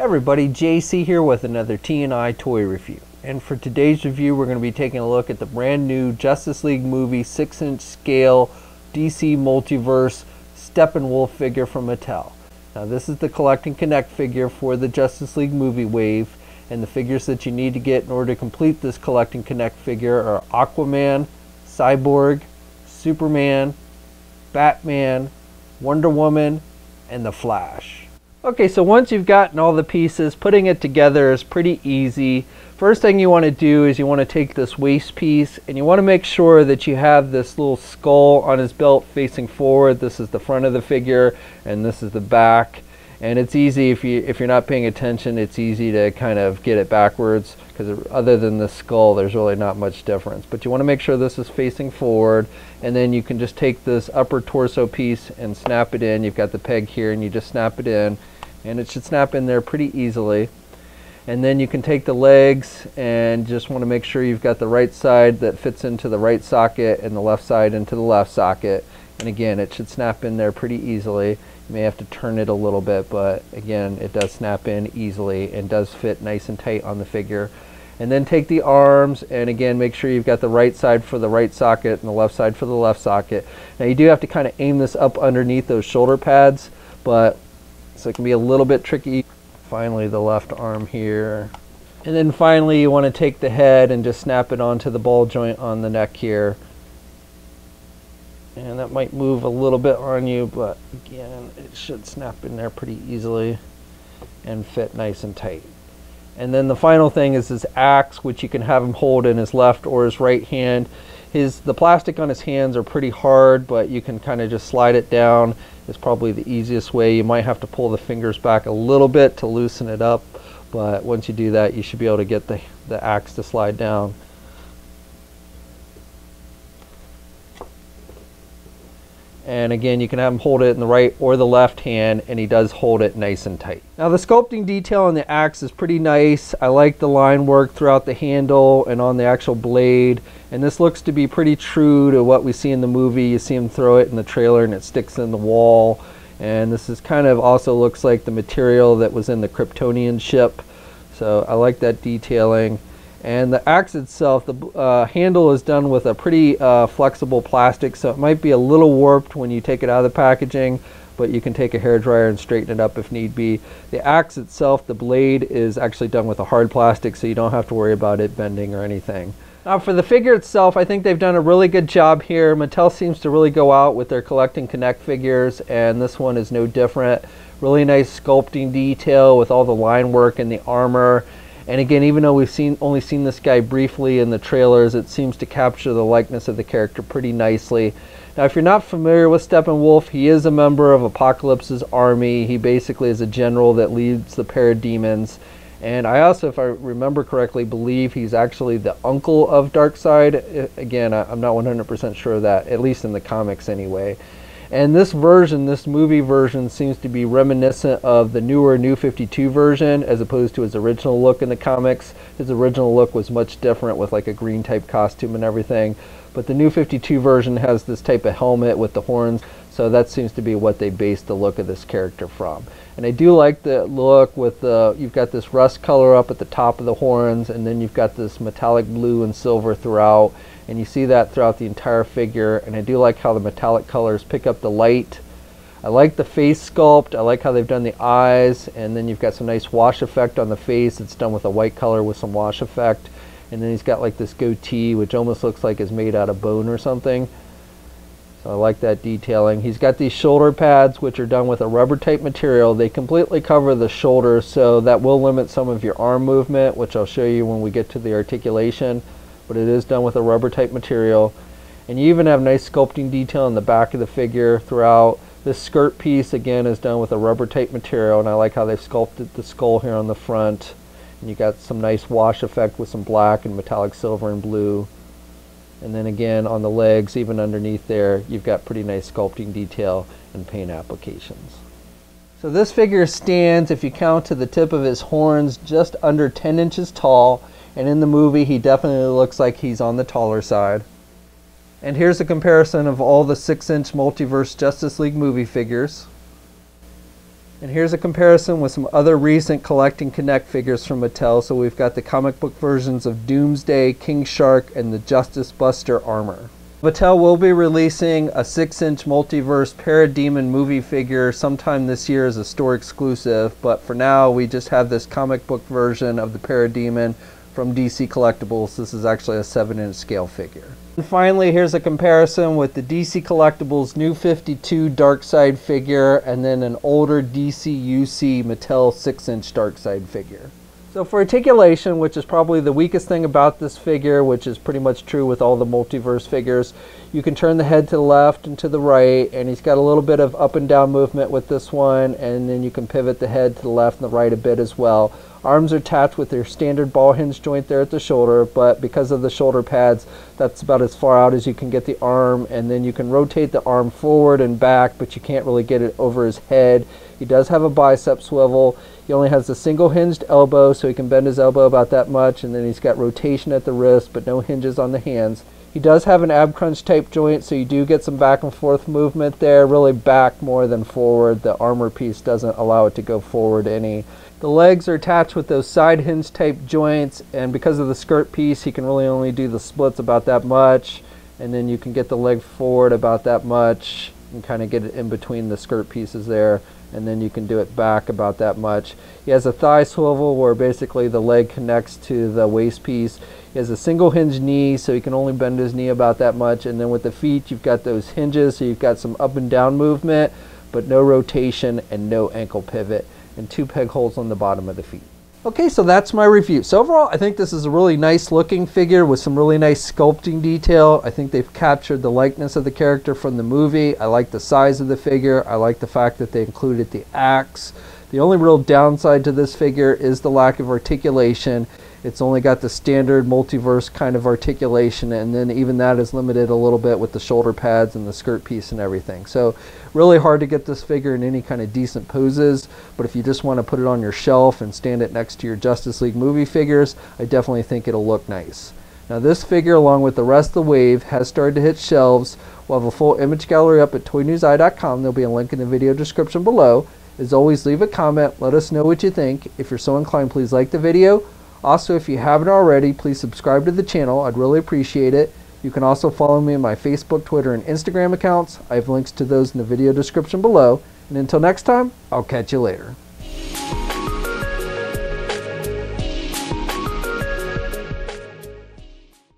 Everybody, JC here with another T&I toy review. And for today's review, we're going to be taking a look at the brand new Justice League movie 6-inch scale DC Multiverse Steppenwolf figure from Mattel. Now this is the Collect and Connect figure for the Justice League movie wave, and the figures that you need to get in order to complete this Collect and Connect figure are Aquaman, Cyborg, Superman, Batman, Wonder Woman, and the Flash. Okay, so once you've gotten all the pieces, putting it together is pretty easy. First thing you want to do is you want to take this waist piece and you want to make sure that you have this little skull on his belt facing forward. This is the front of the figure and this is the back. And it's easy if you're not paying attention, it's easy to kind of get it backwards because other than the skull there's really not much difference. But you want to make sure this is facing forward, and then you can just take this upper torso piece and snap it in. You've got the peg here and you just snap it in and it should snap in there pretty easily. And then you can take the legs and just want to make sure you've got the right side that fits into the right socket and the left side into the left socket. And again, it should snap in there pretty easily. You may have to turn it a little bit, but again, it does snap in easily and does fit nice and tight on the figure. And then take the arms and again, make sure you've got the right side for the right socket and the left side for the left socket. Now you do have to kind of aim this up underneath those shoulder pads, but so it can be a little bit tricky. Finally, the left arm here. And then finally, you want to take the head and just snap it onto the ball joint on the neck here. And that might move a little bit on you, but again, it should snap in there pretty easily and fit nice and tight. And then the final thing is his axe, which you can have him hold in his left or his right hand. The plastic on his hands are pretty hard, but you can kind of just slide it down. It's probably the easiest way. You might have to pull the fingers back a little bit to loosen it up, but once you do that, you should be able to get the axe to slide down. And again, you can have him hold it in the right or the left hand, and he does hold it nice and tight. Now the sculpting detail on the axe is pretty nice. I like the line work throughout the handle and on the actual blade. And this looks to be pretty true to what we see in the movie. You see him throw it in the trailer and it sticks in the wall. And this is kind of also looks like the material that was in the Kryptonian ship. So I like that detailing. And the axe itself, the handle is done with a pretty flexible plastic, so it might be a little warped when you take it out of the packaging, but you can take a hairdryer and straighten it up if need be. The axe itself, the blade, is actually done with a hard plastic, so you don't have to worry about it bending or anything. Now for the figure itself, I think they've done a really good job here. Mattel seems to really go out with their Collect and Connect figures, and this one is no different. Really nice sculpting detail with all the line work and the armor. And again, even though we've only seen this guy briefly in the trailers, it seems to capture the likeness of the character pretty nicely. Now, if you're not familiar with Steppenwolf, he is a member of Apocalypse's army. He basically is a general that leads the parademons. And I also, if I remember correctly, believe he's actually the uncle of Darkseid. Again, I'm not 100% sure of that, at least in the comics anyway. And this version, this movie version, seems to be reminiscent of the newer New 52 version as opposed to his original look in the comics. His original look was much different with like a green type costume and everything. But the New 52 version has this type of helmet with the horns, so that seems to be what they based the look of this character from. And I do like the look with you've got this rust color up at the top of the horns, and then you've got this metallic blue and silver throughout. And you see that throughout the entire figure, and I do like how the metallic colors pick up the light. I like the face sculpt. I like how they've done the eyes, and then you've got some nice wash effect on the face. It's done with a white color with some wash effect. And then he's got like this goatee, which almost looks like it's made out of bone or something. So I like that detailing. He's got these shoulder pads, which are done with a rubber type material. They completely cover the shoulders, so that will limit some of your arm movement, which I'll show you when we get to the articulation. But it is done with a rubber type material. And you even have nice sculpting detail in the back of the figure throughout. This skirt piece again is done with a rubber type material, and I like how they've sculpted the skull here on the front. And you got some nice wash effect with some black and metallic silver and blue. And then again on the legs, even underneath there, you've got pretty nice sculpting detail and paint applications. So this figure stands, if you count to the tip of his horns, just under 10 inches tall. And in the movie, he definitely looks like he's on the taller side. And here's a comparison of all the 6-inch Multiverse Justice League movie figures. And here's a comparison with some other recent Collect and Connect figures from Mattel. So we've got the comic book versions of Doomsday, King Shark, and the Justice Buster armor. Mattel will be releasing a 6-inch Multiverse Parademon movie figure sometime this year as a store exclusive, but for now we just have this comic book version of the Parademon from DC Collectibles. This is actually a 7-inch scale figure. And finally, here's a comparison with the DC Collectibles New 52 Darkseid figure and then an older DC UC Mattel 6-inch Darkseid figure. So for articulation, which is probably the weakest thing about this figure, which is pretty much true with all the Multiverse figures, you can turn the head to the left and to the right, and he's got a little bit of up and down movement with this one, and then you can pivot the head to the left and the right a bit as well. Arms are attached with their standard ball hinge joint there at the shoulder, but because of the shoulder pads, that's about as far out as you can get the arm, and then you can rotate the arm forward and back, but you can't really get it over his head. He does have a bicep swivel. He only has a single hinged elbow, so he can bend his elbow about that much, and then he's got rotation at the wrist, but no hinges on the hands. He does have an ab crunch type joint, so you do get some back and forth movement there, really back more than forward. The armor piece doesn't allow it to go forward any. The legs are attached with those side hinge type joints, and because of the skirt piece, he can really only do the splits about that much, and then you can get the leg forward about that much and kind of get it in between the skirt pieces there, and then you can do it back about that much. He has a thigh swivel where basically the leg connects to the waist piece. He has a single hinge knee, so he can only bend his knee about that much, and then with the feet you've got those hinges, so you've got some up and down movement, but no rotation and no ankle pivot, and 2 peg holes on the bottom of the feet. Okay, so that's my review. So overall, I think this is a really nice looking figure with some really nice sculpting detail. I think they've captured the likeness of the character from the movie. I like the size of the figure. I like the fact that they included the axe. The only real downside to this figure is the lack of articulation. It's only got the standard Multiverse kind of articulation, and then even that is limited a little bit with the shoulder pads and the skirt piece and everything. So really hard to get this figure in any kind of decent poses, but if you just want to put it on your shelf and stand it next to your Justice League movie figures, I definitely think it'll look nice. Now this figure, along with the rest of the wave, has started to hit shelves. We'll have a full image gallery up at toynewseye.com. There'll be a link in the video description below. As always, leave a comment, let us know what you think. If you're so inclined, please like the video. Also, if you haven't already, please subscribe to the channel. I'd really appreciate it. You can also follow me on my Facebook, Twitter, and Instagram accounts. I have links to those in the video description below. And until next time, I'll catch you later.